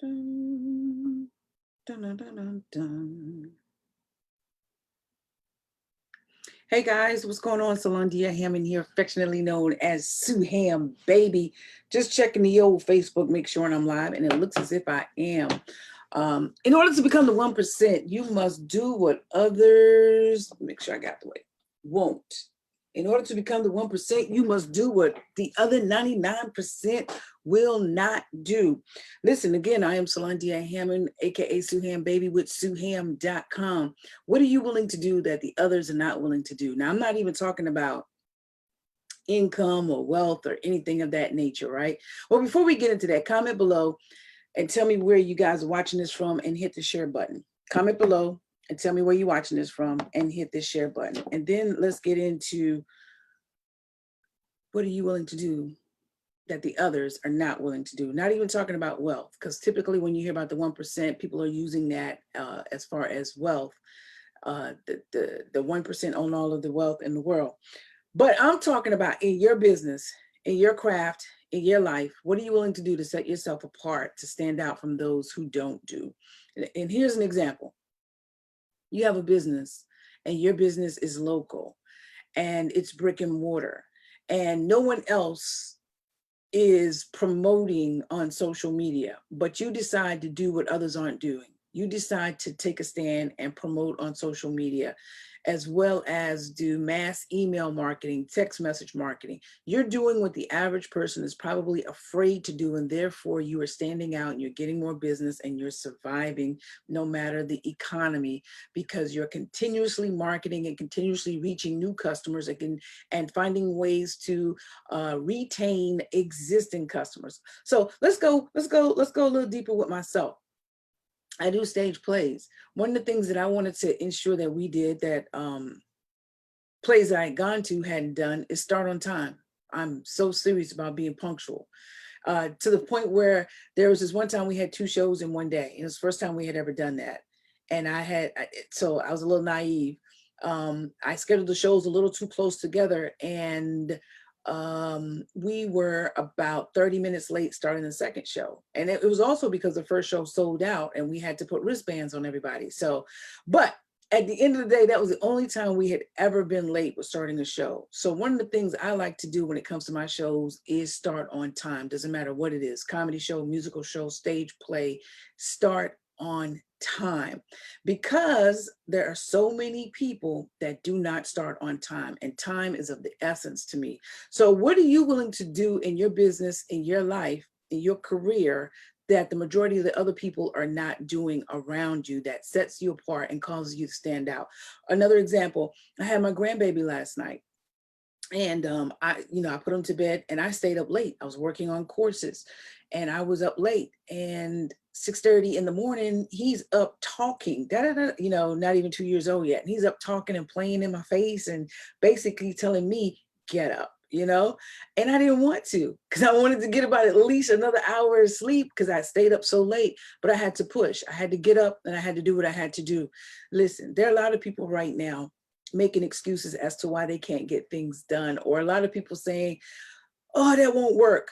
Dun, dun, dun, dun, dun, dun. Hey guys, what's going on? Salondia Hammond here, affectionately known as Sue Ham Baby. Just checking the old Facebook, make sure I'm live, and it looks as if I am. In order to become the 1%, you must do what others, make sure I got the way, won't. In order to become the 1%, you must do what the other 99% will not do. Listen, again, I am Salondia Hammond, aka Sue Ham Baby with SueHam.com. What are you willing to do that the others are not willing to do? Now, I'm not even talking about income or wealth or anything of that nature, right? Well, before we get into that, comment below and tell me where you guys are watching this from and hit the share button. Comment below and tell me where you're watching this from and hit the share button. And then let's get into what are you willing to do that the others are not willing to do. Not even talking about wealth, because typically when you hear about the 1%, people are using that as far as wealth. The 1% own all of the wealth in the world. But I'm talking about in your business, in your craft, in your life, what are you willing to do to set yourself apart, to stand out from those who don't do? And here's an example. You have a business and your business is local and it's brick and mortar and no one else is promoting on social media, but you decide to do what others aren't doing. You decide to take a stand and promote on social media, as well as do mass email marketing, text message marketing. You're doing what the average person is probably afraid to do, and therefore you are standing out and you're getting more business and you're surviving no matter the economy, because you're continuously marketing and continuously reaching new customers and finding ways to retain existing customers. So let's go a little deeper with myself. I do stage plays. One of the things that I wanted to ensure that we did, that plays that I had gone to hadn't done, is start on time. I'm so serious about being punctual, to the point where there was this one time we had 2 shows in one day. It was the first time we had ever done that. And so I was a little naive. I scheduled the shows a little too close together, and we were about 30 minutes late starting the second show. And it was also because the first show sold out and we had to put wristbands on everybody. So, but at the end of the day, that was the only time we had ever been late with starting a show. So one of the things I like to do when it comes to my shows is start on time. Doesn't matter what it is, comedy show, musical show, stage play, start on time, because there are so many people that do not start on time, and time is of the essence to me. So what are you willing to do in your business, in your life, in your career, that the majority of the other people are not doing around you, that sets you apart and causes you to stand out? Another example, I had my grandbaby last night. And I put him to bed and I stayed up late. I was working on courses and I was up late, and 6:30 in the morning, he's up talking, not even 2 years old yet. And he's up talking and playing in my face and basically telling me, get up, and I didn't want to, because I wanted to get about at least another hour of sleep because I stayed up so late, but I had to push. I had to get up and I had to do what I had to do. Listen, there are a lot of people right now making excuses as to why they can't get things done, or a lot of people saying, oh, that won't work.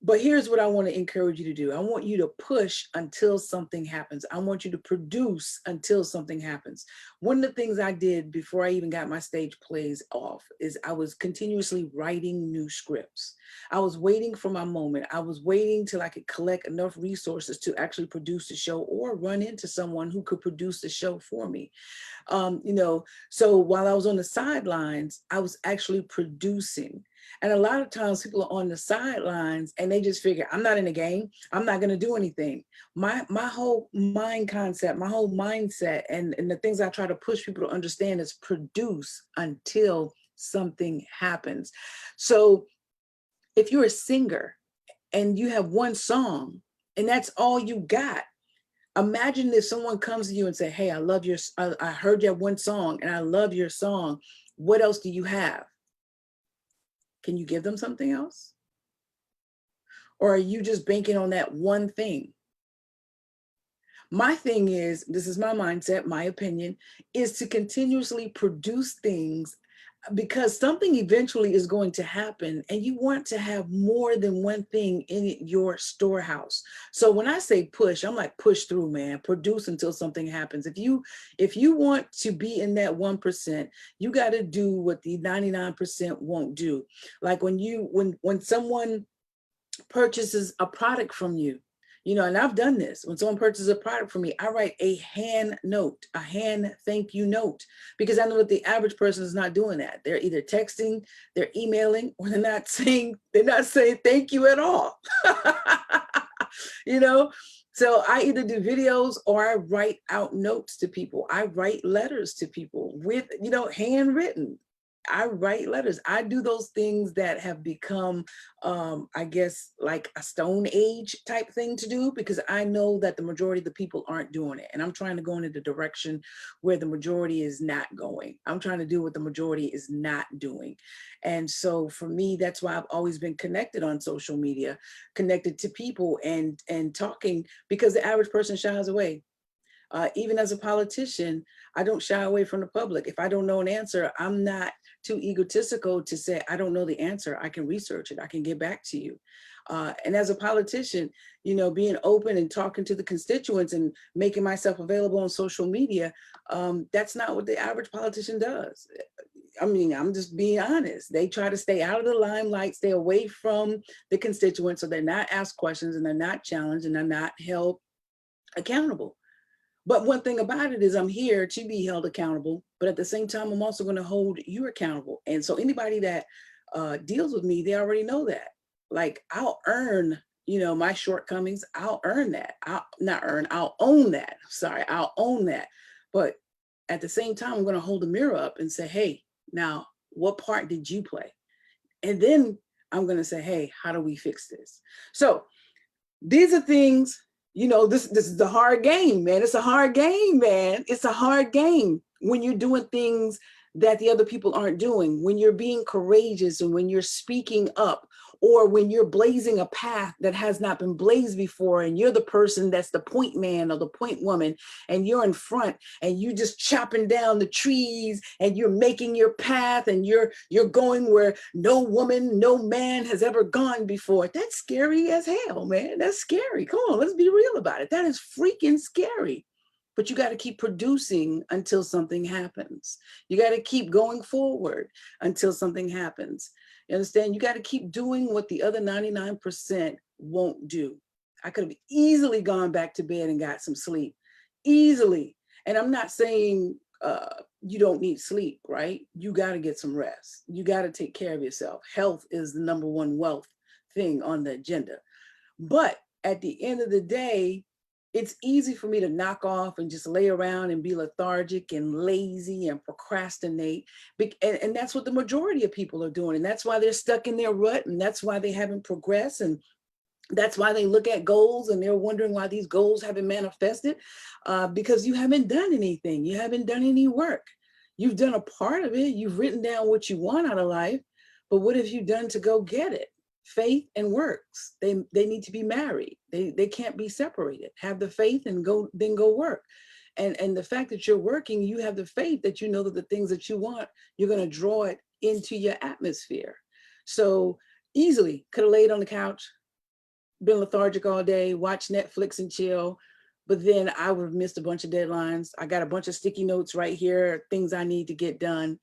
But here's what I want to encourage you to do. I want you to push until something happens. I want you to produce until something happens. One of the things I did before I even got my stage plays off is I was continuously writing new scripts. I was waiting for my moment. I was waiting till I could collect enough resources to actually produce the show, or run into someone who could produce the show for me. So while I was on the sidelines, I was actually producing. And a lot of times people are on the sidelines and they just figure, I'm not in the game, I'm not going to do anything. My whole mind concept, my whole mindset, and the things I try to push people to understand is produce until something happens. So if you're a singer and you have one song and that's all you got, imagine if someone comes to you and say, hey, I heard your one song and I love your song. What else do you have? Can you give them something else? Or are you just banking on that one thing? My thing is, this is my mindset, my opinion, is to continuously produce things because something eventually is going to happen, and you want to have more than one thing in your storehouse. So when I say push, I'm like, push through, man. Produce until something happens. If you want to be in that 1%, you got to do what the 99% won't do. Like when someone purchases a product from you, and I've done this. When someone purchases a product from me, I write a hand note, a hand thank you note, because I know that the average person is not doing that. They're either texting, they're emailing, or they're not saying thank you at all. you know so I either do videos or I write out notes to people. I write letters to people with handwritten. I write letters. I do those things that have become, I guess, like a Stone Age type thing to do, because I know that the majority of the people aren't doing it. And I'm trying to go in the direction where the majority is not going. I'm trying to do what the majority is not doing. And so for me, that's why I've always been connected on social media, connected to people and talking, because the average person shies away. Even as a politician, I don't shy away from the public. If I don't know an answer, I'm not too egotistical to say, I don't know the answer. I can research it. I can get back to you. And as a politician, being open and talking to the constituents and making myself available on social media, that's not what the average politician does. I mean, I'm just being honest. They try to stay out of the limelight, stay away from the constituents, so they're not asked questions and they're not challenged and they're not held accountable. But one thing about it is I'm here to be held accountable, but at the same time, I'm also going to hold you accountable. And so anybody that deals with me, they already know that. Like, I'll earn, my shortcomings. I'll earn that. I'll own that. Sorry, I'll own that. But at the same time, I'm going to hold the mirror up and say, hey, now, what part did you play? And then I'm going to say, hey, how do we fix this? So these are things, this is a hard game, man. It's a hard game, man. It's a hard game when you're doing things that the other people aren't doing, when you're being courageous and when you're speaking up, or when you're blazing a path that has not been blazed before, and you're the person that's the point man or the point woman, and you're in front and you just chopping down the trees and you're making your path and you're going where no woman, no man has ever gone before. That's scary as hell, man. That's scary. Come on, let's be real about it. That is freaking scary. But you got to keep producing until something happens. You got to keep going forward until something happens. You understand? You got to keep doing what the other 99% won't do. I could have easily gone back to bed and got some sleep. Easily. And I'm not saying you don't need sleep, right? You got to get some rest. You got to take care of yourself. Health is the number one wealth thing on the agenda. But at the end of the day, it's easy for me to knock off and just lay around and be lethargic and lazy and procrastinate. And that's what the majority of people are doing. And that's why they're stuck in their rut. And that's why they haven't progressed. And that's why they look at goals and they're wondering why these goals haven't manifested, because you haven't done anything. You haven't done any work. You've done a part of it. You've written down what you want out of life. But what have you done to go get it? Faith and works, they need to be married. They can't be separated. Have the faith and then go work. And the fact that you're working, you have the faith that you know that the things that you want, you're going to draw it into your atmosphere. So easily could have laid on the couch, been lethargic all day, watched Netflix and chill, but then I would have missed a bunch of deadlines. I got a bunch of sticky notes right here, things I need to get done.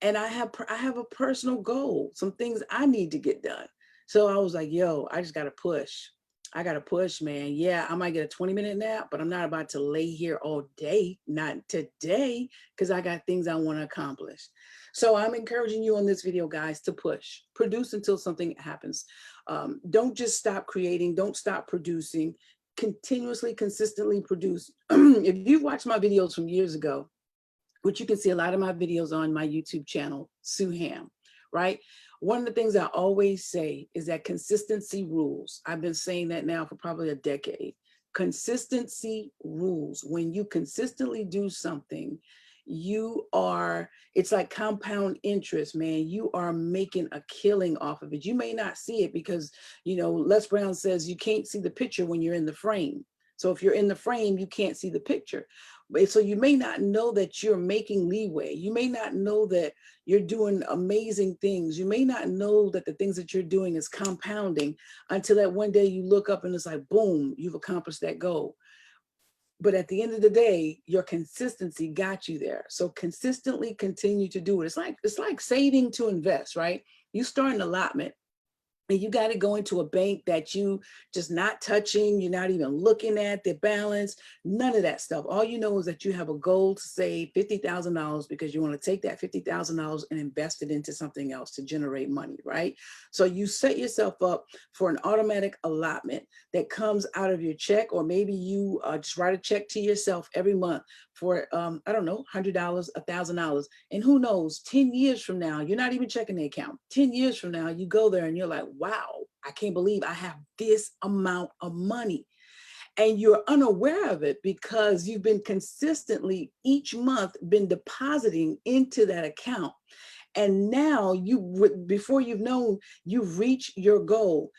And I have a personal goal, some things I need to get done. So I was like, yo, I just got to push. I got to push, man. Yeah, I might get a 20-minute nap, but I'm not about to lay here all day. Not today, because I got things I want to accomplish. So I'm encouraging you on this video, guys, to push. Produce until something happens. Don't just stop creating. Don't stop producing. Continuously, consistently produce. If you've watched my videos from years ago, which you can see a lot of my videos on my YouTube channel, Sue Ham, right? One of the things I always say is that consistency rules. I've been saying that now for probably a decade. Consistency rules. When you consistently do something, it's like compound interest, man. You are making a killing off of it. You may not see it because, Les Brown says you can't see the picture when you're in the frame. So if you're in the frame, you can't see the picture. So you may not know that you're making leeway. You may not know that you're doing amazing things. You may not know that the things that you're doing is compounding until that one day you look up and it's like, boom, you've accomplished that goal. But at the end of the day, your consistency got you there. So consistently continue to do it. It's like saving to invest, right? You start an allotment and you got to go into a bank that you just not touching. You're not even looking at the balance, none of that stuff. All you know is that you have a goal to save $50,000 because you want to take that $50,000 and invest it into something else to generate money, right? So you set yourself up for an automatic allotment that comes out of your check, or maybe you just write a check to yourself every month for, I don't know, $100, $1,000. And who knows, 10 years from now, you're not even checking the account. 10 years from now, you go there and you're like, wow, I can't believe I have this amount of money. And you're unaware of it because you've been consistently each month been depositing into that account. And now before you've known, you've reached your goal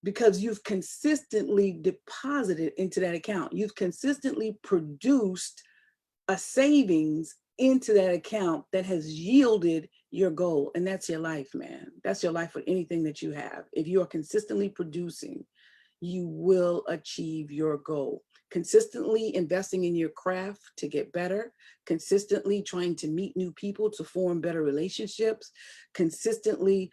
because you've consistently deposited into that account. You've consistently produced a savings into that account that has yielded your goal. And that's your life, man. That's your life with anything that you have. If you are consistently producing, you will achieve your goal. Consistently investing in your craft to get better, consistently trying to meet new people to form better relationships, consistently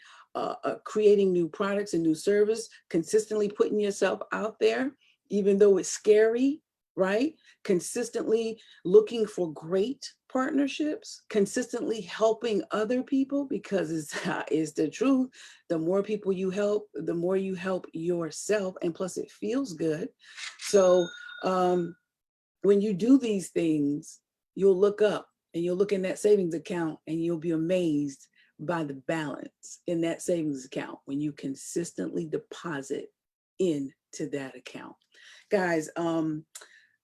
creating new products and new service, consistently putting yourself out there, even though it's scary, right? Consistently looking for great partnerships, consistently helping other people, because it's the truth. The more people you help, the more you help yourself, and plus it feels good. So when you do these things, you'll look up and you'll look in that savings account and you'll be amazed by the balance in that savings account when you consistently deposit into that account. Guys,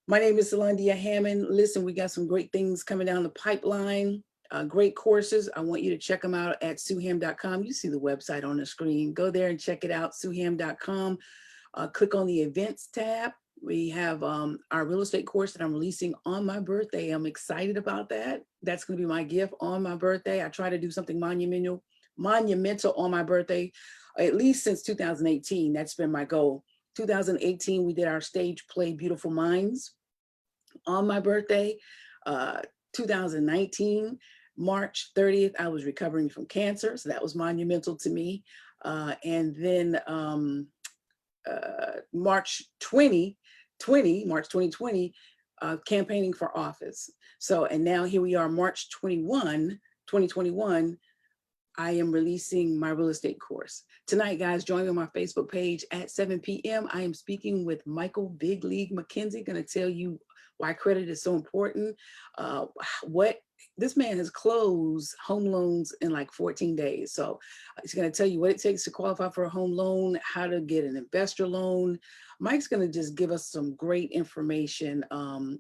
my name is Solandia Hammond. Listen, we got some great things coming down the pipeline, great courses. I want you to check them out at sueham.com. You see the website on the screen. Go there and check it out, sueham.com. Click on the events tab. We have our real estate course that I'm releasing on my birthday. I'm excited about that. That's going to be my gift on my birthday. I try to do something monumental on my birthday, at least since 2018. That's been my goal. 2018, we did our stage play, Beautiful Minds, on my birthday. 2019, March 30th, I was recovering from cancer. So that was monumental to me. And then March 2020, campaigning for office. So, and now here we are, March 2021, I am releasing my real estate course. Tonight, guys, join me on my Facebook page at 7 p.m. I am speaking with Michael Big League McKenzie, going to tell you why credit is so important. This man has closed home loans in like 14 days. So he's going to tell you what it takes to qualify for a home loan, how to get an investor loan. Mike's going to just give us some great information,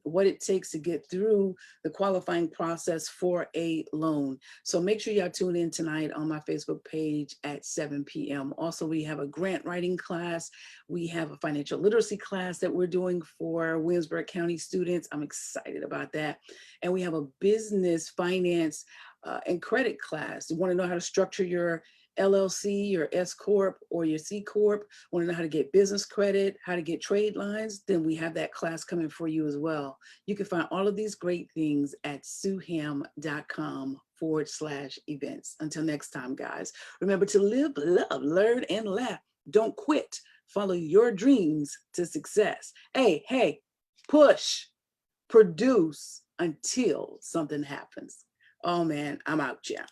what it takes to get through the qualifying process for a loan. So make sure y'all tune in tonight on my Facebook page at 7 p.m. Also, we have a grant writing class. We have a financial literacy class that we're doing for Williamsburg County students. I'm excited about that. And we have a business, finance, and credit class. You want to know how to structure your LLC, your S Corp, or your C Corp, want to know how to get business credit, how to get trade lines, then we have that class coming for you as well. You can find all of these great things at sueham.com/events. Until next time, guys, remember to live, love, learn, and laugh. Don't quit. Follow your dreams to success. Hey, push, produce until something happens. Oh man, I'm out, yeah.